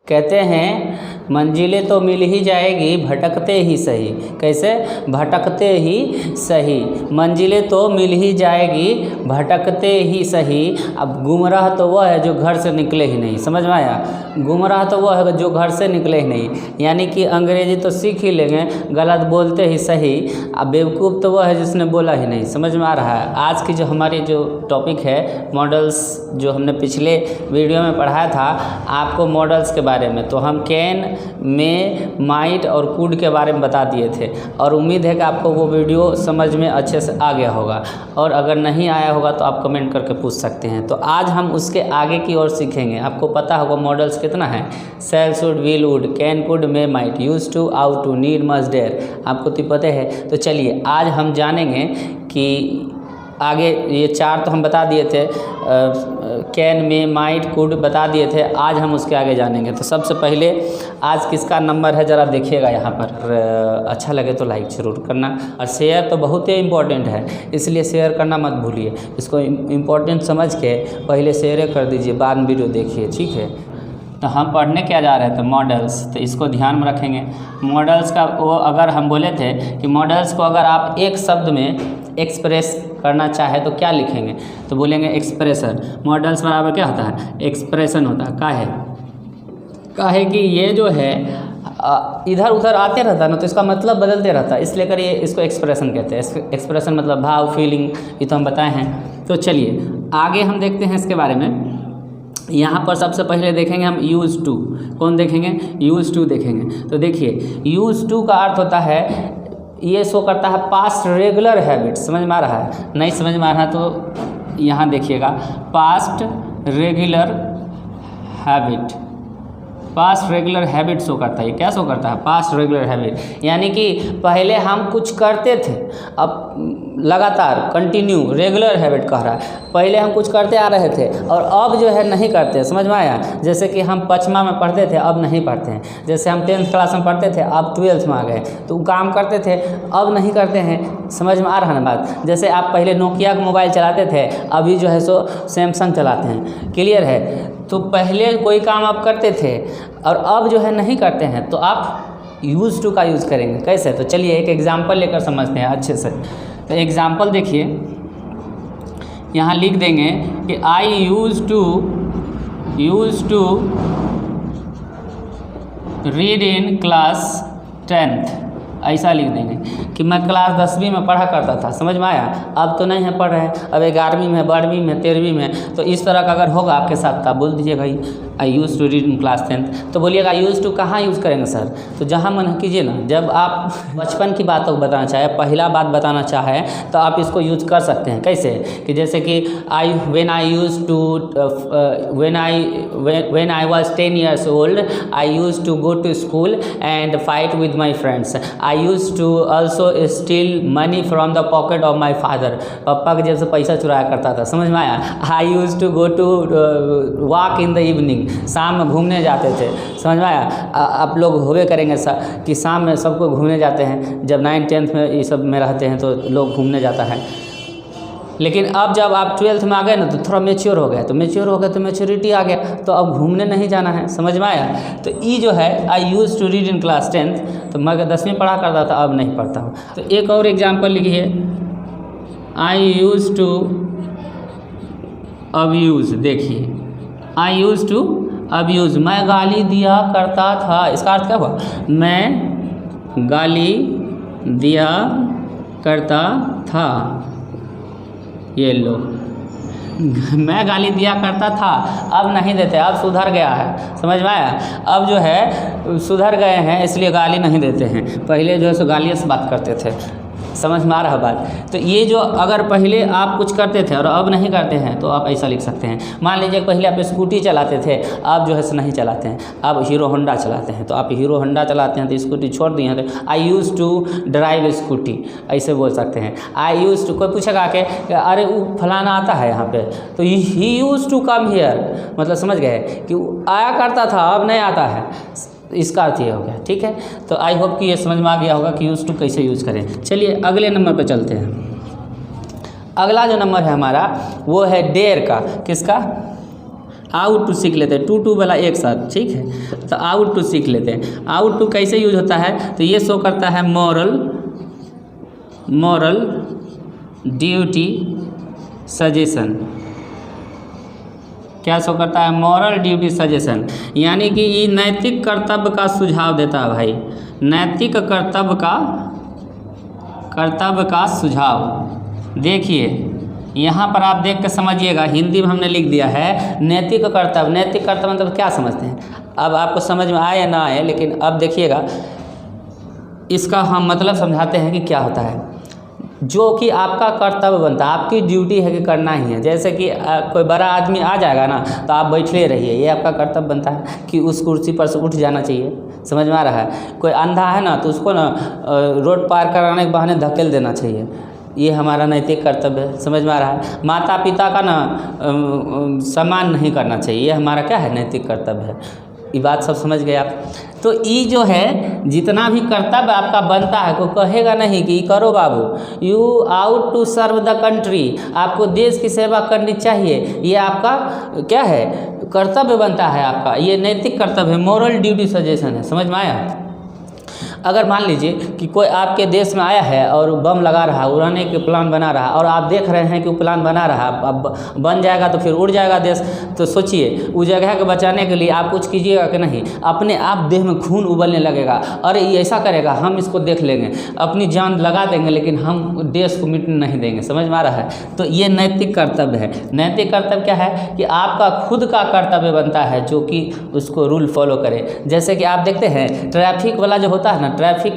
कहते हैं मंजिलें तो मिल ही जाएगी भटकते ही सही। कैसे? भटकते ही सही। मंजिलें तो मिल ही जाएगी भटकते ही सही। अब गुमराह तो वह है जो घर से निकले ही नहीं। समझ में आया? गुमराह तो वह है जो घर से निकले ही नहीं, यानी कि अंग्रेजी तो सीख ही लेंगे, गलत बोलते ही सही। अब बेवकूफ़ तो वह है जिसने बोला ही नहीं। समझ में आ रहा है? आज की जो हमारी जो टॉपिक है मॉडल्स, जो हमने पिछले वीडियो में पढ़ाया था आपको मॉडल्स के बारे में, तो हम कैन, में, माइट और कुड के बारे में बता दिए थे, और उम्मीद है कि आपको वो वीडियो समझ में अच्छे से आ गया होगा, और अगर नहीं आया होगा तो आप कमेंट करके पूछ सकते हैं। तो आज हम उसके आगे की ओर सीखेंगे। आपको पता होगा मॉडल्स कितना है? Shall, should, will, would, can, could, may, might, use to, ought to, need, must, dare. आपको तो पता है। तो चलिए आज हम जानेंगे कि आगे ये चार तो हम बता दिए थे, कैन, में, माइट, कुड बता दिए थे। आज हम उसके आगे जानेंगे। तो सबसे पहले आज किसका नंबर है ज़रा देखिएगा यहाँ पर। अच्छा लगे तो लाइक ज़रूर करना, और शेयर तो बहुत ही इम्पोर्टेंट है, इसलिए शेयर करना मत भूलिए। इसको इम्पोर्टेंट समझ के पहले शेयर कर दीजिए, बाद में वीडियो देखिए, ठीक है। तो हम पढ़ने क्या जा रहे थे? मॉडल्स। तो इसको ध्यान में रखेंगे। मॉडल्स का वो अगर हम बोले थे कि मॉडल्स को अगर आप एक शब्द में एक्सप्रेस करना चाहे तो क्या लिखेंगे? तो बोलेंगे एक्सप्रेशन। मॉडल्स बराबर क्या होता है? एक्सप्रेशन होता है। काहे कि ये जो है इधर उधर आते रहता है ना, तो इसका मतलब बदलते रहता है, इसलिए कर ये इसको एक्सप्रेशन कहते हैं। एक्सप्रेशन मतलब भाव, फीलिंग, ये तो हम बताए हैं। तो चलिए आगे हम देखते हैं इसके बारे में। यहाँ पर सबसे पहले देखेंगे हम यूज़ टू। कौन देखेंगे? यूज़ टू देखेंगे। तो देखिए यूज़ टू का अर्थ होता है, ये शो करता है पास्ट रेगुलर हैबिट। समझ में आ रहा है? नहीं समझ में आ रहा है तो यहाँ देखिएगा, past regular habit. Past regular habit show करता है। क्या शो करता है? पास्ट रेगुलर हैबिट, यानी कि पहले हम कुछ करते थे, अब लगातार कंटिन्यू रेगुलर हैबिट कह रहा है। पहले हम कुछ करते आ रहे थे और अब जो है नहीं करते। समझ में आया? जैसे कि हम 5वां में पढ़ते थे, अब नहीं पढ़ते हैं। जैसे हम 10th क्लास में पढ़ते थे, अब 12th में आ गए, तो काम करते थे अब नहीं करते हैं। समझ में आ रहा है ना बात? जैसे आप पहले नोकिया का मोबाइल चलाते थे, अभी जो है सो सैमसंग चलाते हैं। क्लियर है? तो पहले कोई काम आप करते थे और अब जो है नहीं करते हैं, तो आप यूज़ टू का यूज़ करेंगे। कैसे? तो चलिए एक एग्जाम्पल लेकर समझते हैं अच्छे से। तो एग्जाम्पल देखिए, यहाँ लिख देंगे कि I use to read in class 10th। ऐसा लिख देंगे कि मैं क्लास 10वीं में पढ़ा करता था। समझ में आया? अब तो नहीं है पढ़ रहे हैं, अब 11वीं में, 12वीं में, 13वीं में। तो इस तरह का अगर होगा आपके साथ तो आप बोल दीजिएगा I use to read in class 10th। तो बोलिएगा यूज़ टू कहाँ यूज़ करेंगे सर? तो जहाँ मन कीजिए ना, जब आप बचपन की बातों को बताना चाहे, पहला बात बताना चाहे, तो आप इसको यूज़ कर सकते हैं। कैसे? कि जैसे कि when I was 10 years old, I use to go to school and fight with my friends. I use to also steal money from the pocket of my father. पापा के जेब से पैसा चुराया करता था। समझ में आया? I use to go to walk in the evening. शाम में घूमने जाते थे। समझ में आया? आप लोग होवे करेंगे कि शाम में सबको घूमने जाते हैं। जब 9th 10th में ये सब में रहते हैं तो लोग घूमने जाता है। लेकिन अब जब आप 12th में आ गए ना, तो थोड़ा मेच्योर हो गए, तो मेच्योरिटी आ गया, तो अब घूमने नहीं जाना है। समझ में आया? तो ये जो है I use to read in class 10th, तो मैं 10वीं पढ़ा करता था, अब नहीं पढ़ता हूँ। तो एक और एग्जाम्पल लिखिए, आई यूज़ टू अब्यूज़। देखिए आई यूज़ टू अब्यूज़, मैं गाली दिया करता था। इसका अर्थ क्या हुआ? मैं गाली दिया करता था। ये लो, मैं गाली दिया करता था, अब नहीं देते, अब सुधर गया है। समझ में आया? अब जो है सुधर गए हैं, इसलिए गाली नहीं देते हैं। पहले जो है सो गालियों से बात करते थे। समझ में आ रहा बात? तो ये जो अगर पहले आप कुछ करते थे और अब नहीं करते हैं, तो आप ऐसा लिख सकते हैं। मान लीजिए पहले आप स्कूटी चलाते थे, अब जो है सो नहीं चलाते हैं, अब हीरो होंडा चलाते हैं। तो आप हीरो होंडा चलाते हैं तो स्कूटी छोड़ दिए हैं, तो आई यूज़ टू ड्राइव स्कूटी, ऐसे बोल सकते हैं। आई यूज़ टू, कोई पूछेगा कि अरे वो फलाना आता है यहाँ पे, तो ही यूज़ टू कम हियर, मतलब समझ गए कि आया करता था, अब नहीं आता है। इसका अर्थ ये हो गया। ठीक है? तो आई होप कि ये समझ में आ गया होगा कि यूज़ टू कैसे यूज़ करें। चलिए अगले नंबर पर चलते हैं। अगला जो नंबर है हमारा वो है डेयर का। किसका? आउट टू सीख लेते हैं, टू वाला एक साथ, ठीक है। तो आउट टू सीख लेते हैं। आउट टू कैसे यूज होता है, तो ये शो करता है मॉरल ड्यूटी सजेशन। क्या शो करता है, मॉरल ड्यूटी सजेशन, यानी कि ये नैतिक कर्तव्य का सुझाव देता है भाई, नैतिक कर्तव्य का सुझाव। देखिए यहाँ पर आप देख के समझिएगा, हिंदी में हमने लिख दिया है नैतिक कर्तव्य। नैतिक कर्तव्य मतलब क्या समझते हैं, अब आपको समझ में आए या ना आए, लेकिन अब देखिएगा इसका हम मतलब समझाते हैं कि क्या होता है। जो कि आपका कर्तव्य बनता है, आपकी ड्यूटी है कि करना ही है। जैसे कि कोई बड़ा आदमी आ जाएगा ना, तो आप बैठे रहिए, ये आपका कर्तव्य बनता है कि उस कुर्सी पर से उठ जाना चाहिए। समझ में आ रहा है। कोई अंधा है ना, तो उसको ना रोड पार कराने के बहाने धकेल देना चाहिए, ये हमारा नैतिक कर्तव्य है। समझ में आ रहा है। माता पिता का ना सम्मान नहीं करना चाहिए, ये हमारा क्या है, नैतिक कर्तव्य है। ये बात सब समझ गए आप। तो ये जो है जितना भी कर्तव्य आपका बनता है, कोई कहेगा नहीं कि करो बाबू, you out to serve the country, आपको देश की सेवा करनी चाहिए, ये आपका क्या है, कर्तव्य बनता है आपका, ये नैतिक कर्तव्य है, मॉरल ड्यूटी सजेशन है। समझ में आया। अगर मान लीजिए कि कोई आपके देश में आया है और बम लगा रहा है, उड़ाने के प्लान बना रहा है, और आप देख रहे हैं कि वो प्लान बना रहा है, अब बन जाएगा तो फिर उड़ जाएगा देश। तो सोचिए उस जगह को बचाने के लिए आप कुछ कीजिएगा कि नहीं, अपने आप देह में खून उबलने लगेगा, अरे ये ऐसा करेगा, हम इसको देख लेंगे, अपनी जान लगा देंगे, लेकिन हम देश को मिटने नहीं देंगे। समझ में आ रहा है। तो ये नैतिक कर्तव्य है। नैतिक कर्तव्य क्या है कि आपका खुद का कर्तव्य बनता है जो कि उसको रूल फॉलो करे। जैसे कि आप देखते हैं ट्रैफिक वाला जो होता है ना, ट्रैफिक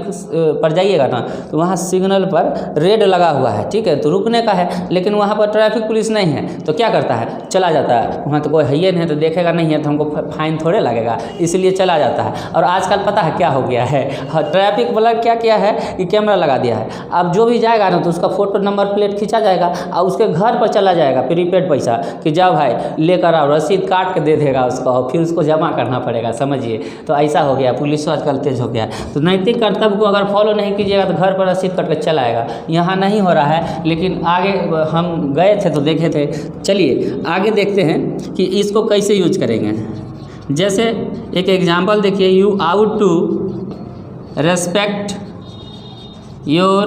पर जाइएगा ना, तो वहाँ सिग्नल पर रेड लगा हुआ है, ठीक है, तो रुकने का है, लेकिन वहाँ पर ट्रैफिक पुलिस नहीं है, तो क्या करता है, चला जाता है। वहाँ तो कोई है ही नहीं, तो देखेगा नहीं है तो हमको फाइन थोड़े लगेगा, इसलिए चला जाता है। और आजकल पता है क्या हो गया है, ट्रैफिक वाला क्या किया है कि कैमरा लगा दिया है। अब जो भी जाएगा ना, तो उसका फोटो नंबर प्लेट खींचा जाएगा और उसके घर पर चला जाएगा प्रीपेड पैसा कि जाओ भाई लेकर आओ, रसीद काट के दे देगा उसको, और फिर उसको जमा करना पड़ेगा। समझिए, तो ऐसा हो गया, पुलिस आजकल तेज हो गया। तो नैतिक कर्तव्य को अगर फॉलो नहीं कीजिएगा तो घर पर रसीद कट के चला आएगा। यहाँ नहीं हो रहा है, लेकिन आगे हम गए थे तो देखे थे। चलिए आगे देखते हैं कि इसको कैसे यूज करेंगे। जैसे एक एग्जांपल देखिए, you out to respect your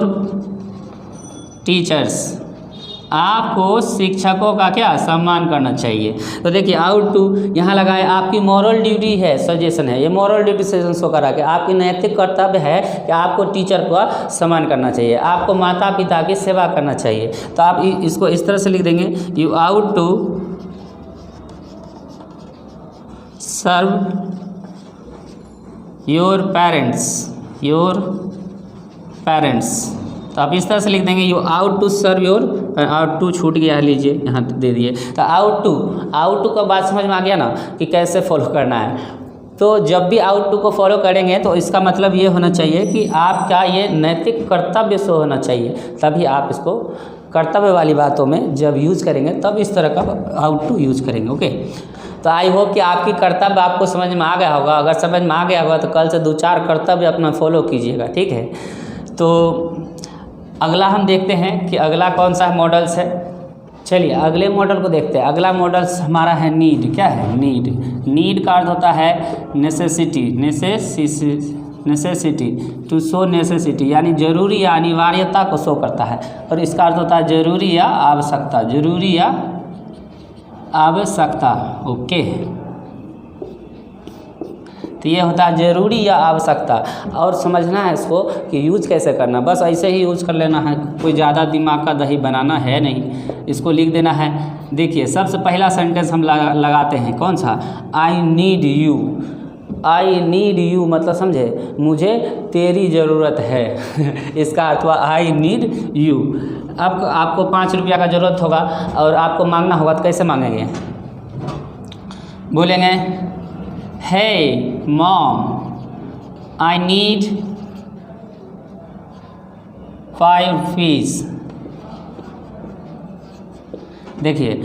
teachers, आपको शिक्षकों का क्या सम्मान करना चाहिए। तो देखिए आउट टू यहाँ लगा है, आपकी मॉरल ड्यूटी है, सजेशन है, ये मॉरल ड्यूटी सजेशन शो करा के आपकी नैतिक कर्तव्य है कि आपको टीचर का सम्मान करना चाहिए, आपको माता पिता की सेवा करना चाहिए। तो आप इसको इस तरह से लिख देंगे, you out to serve your parents, तो आप इस तरह से लिख देंगे, you out to serve your, ought to छूट गया है, लीजिए यहाँ दे दिए। तो आउट टू का बात समझ में आ गया ना कि कैसे फॉलो करना है। तो जब भी आउट टू को फॉलो करेंगे तो इसका मतलब ये होना चाहिए कि आपका ये नैतिक कर्तव्य से होना चाहिए, तभी आप इसको कर्तव्य वाली बातों में जब यूज़ करेंगे तब इस तरह का आउट टू यूज़ करेंगे। ओके, तो आई होप कि आपकी कर्तव्य आपको समझ में आ गया होगा। अगर समझ में आ गया होगा तो कल से 2-4 कर्तव्य अपना फॉलो कीजिएगा, ठीक है। तो अगला हम देखते हैं कि अगला कौन सा मॉडल्स है। चलिए अगले मॉडल को देखते हैं। अगला मॉडल्स हमारा है नीड। क्या है नीड का अर्थ होता है नेसेसिटी टू शो नेसेसिटी, यानी जरूरी या अनिवार्यता को शो करता है। और इसका अर्थ होता है जरूरी या आवश्यकता। ओके, तो ये होता है जरूरी या आवश्यकता। और समझना है इसको कि यूज कैसे करना, बस ऐसे ही यूज कर लेना है, कोई ज़्यादा दिमाग का दही बनाना है नहीं। इसको लिख देना है। देखिए सबसे पहला सेंटेंस हम लगाते हैं, कौन सा, आई नीड यू मतलब समझे, मुझे तेरी ज़रूरत है। इसका अर्थ हुआ आई नीड यू। अब आपको 5 रुपया का ज़रूरत होगा और आपको मांगना होगा, तो कैसे मांगेंगे, बोलेंगे Hey mom, I need 5 rupees। देखिए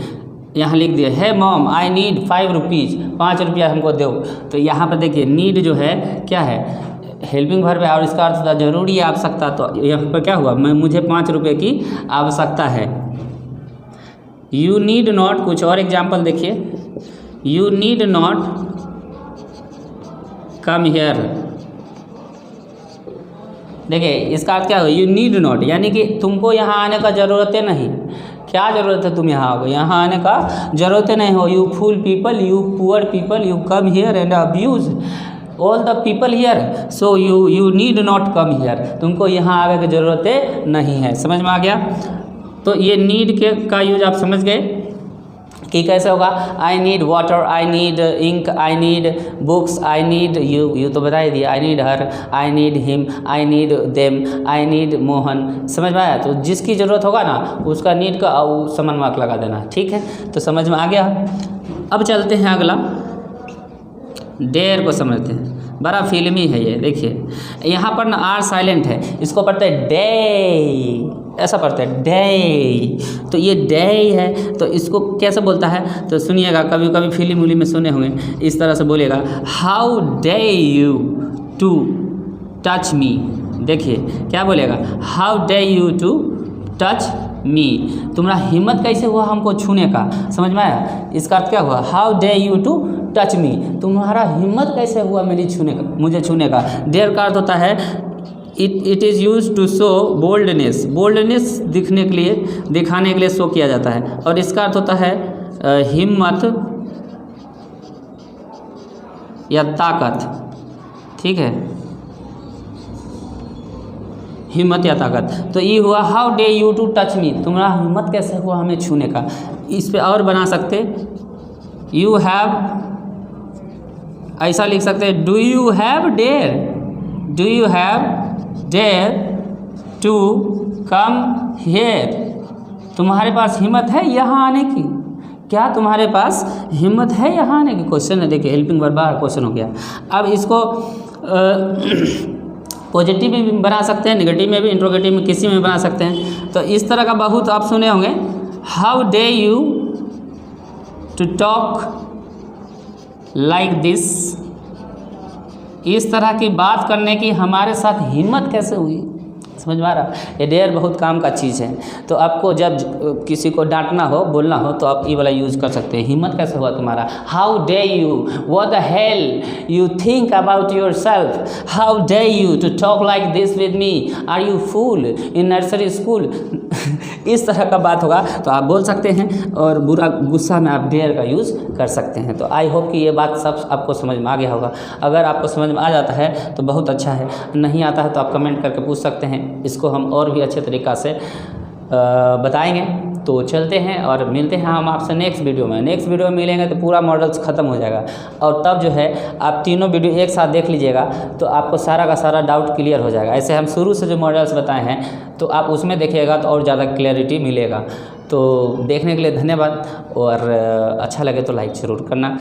यहाँ लिख दिया, है मॉम आई नीड 5 रुपीज़, 5 रुपया हमको दो। तो यहाँ पर देखिए नीड जो है क्या है, हेल्पिंग वर्ब है और इसका अर्थ था जरूरी है, आवश्यकता। तो यहाँ पर क्या हुआ, मुझे 5 रुपये की आवश्यकता है। यू नीड नॉट, कुछ और एग्जाम्पल देखिए, you need not come here. देखिए इसका अर्थ क्या होगा, यू नीड नॉट, यानी कि तुमको यहाँ आने का ज़रूरत नहीं। क्या ज़रूरत है, तुम यहाँ आओगे, यहाँ आने का ज़रूरत नहीं हो। You fool people, you poor people, you come here and abuse all the people here, so you need not come here. तुमको यहाँ आने की ज़रूरत नहीं है। समझ में आ गया। तो ये नीड के का यूज आप समझ गए कि कैसे होगा। I need water, I need ink, I need books, I need you तो बता ही दिया। I need her, I need him, I need them, I need Mohan. समझ में आया। तो जिसकी ज़रूरत होगा ना उसका नीड का समान मार्क लगा देना। ठीक है, तो समझ में आ गया। अब चलते हैं अगला, डेयर को समझते हैं। बड़ा फिल्मी है ये। देखिए यहाँ पर ना आर साइलेंट है, इसको पढ़ते हैं डे, ऐसा पढ़ते हैं डे। तो ये डे है, तो इसको कैसे बोलता है तो सुनिएगा, कभी कभी फिल्म उली में सुने होंगे। इस तरह से बोलेगा, how dare you to touch me. देखिए क्या बोलेगा, how dare you to touch me. तुम्हारा हिम्मत कैसे हुआ हमको छूने का। समझ में आया। इसका अर्थ क्या हुआ, how dare you to touch me, तुम्हारा हिम्मत कैसे हुआ मेरी छूने का, मुझे छूने का। डेयर का अर्थ होता है it is use to show boldness. Boldness दिखने के लिए, दिखाने के लिए शो किया जाता है। और इसका अर्थ होता है हिम्मत या ताकत। ठीक है, हिम्मत या ताकत। तो ये हुआ how dare you to touch me, तुम्हारा हिम्मत कैसे हुआ हमें छूने का। इस पे और बना सकते, यू हैव, ऐसा लिख सकते हैं, do you have dare, do you have dare to come here. तुम्हारे पास हिम्मत है यहाँ आने की, क्या तुम्हारे पास हिम्मत है यहाँ आने की। क्वेश्चन है, देखिए हेल्पिंग वर्ब बार क्वेश्चन हो गया। अब इसको पॉजिटिव में भी बना सकते हैं, नेगेटिव में भी, इंट्रोगेटिव में, किसी में भी बना सकते हैं। तो इस तरह का बहुत आप सुने होंगे, how dare you to talk like this. इस तरह की बात करने की हमारे साथ हिम्मत कैसे हुई। समझ में आ रहा। ये डेयर बहुत काम का चीज़ है। तो आपको जब किसी को डांटना हो, बोलना हो, तो आप ये वाला यूज़ कर सकते हैं। हिम्मत कैसे हुआ तुम्हारा, how dare you, what the hell you think about yourself, how dare you to talk like this with me, are you fool in nursery school. इस तरह का बात होगा तो आप बोल सकते हैं, और बुरा गुस्सा में आप डेयर का यूज़ कर सकते हैं। तो आई होप कि ये बात सब आपको समझ में आ गया होगा। अगर आपको समझ में आ जाता है तो बहुत अच्छा है, नहीं आता है तो आप कमेंट करके पूछ सकते हैं। इसको हम और भी अच्छे तरीक़ा से बताएंगे। तो चलते हैं और मिलते हैं हम आपसे नेक्स्ट वीडियो में। नेक्स्ट वीडियो में मिलेंगे तो पूरा मॉडल्स ख़त्म हो जाएगा, और तब जो है आप तीनों वीडियो एक साथ देख लीजिएगा तो आपको सारा का सारा डाउट क्लियर हो जाएगा। ऐसे हम शुरू से जो मॉडल्स बताए हैं तो आप उसमें देखिएगा तो और ज़्यादा क्लैरिटी मिलेगा। तो देखने के लिए धन्यवाद, और अच्छा लगे तो लाइक ज़रूर करना।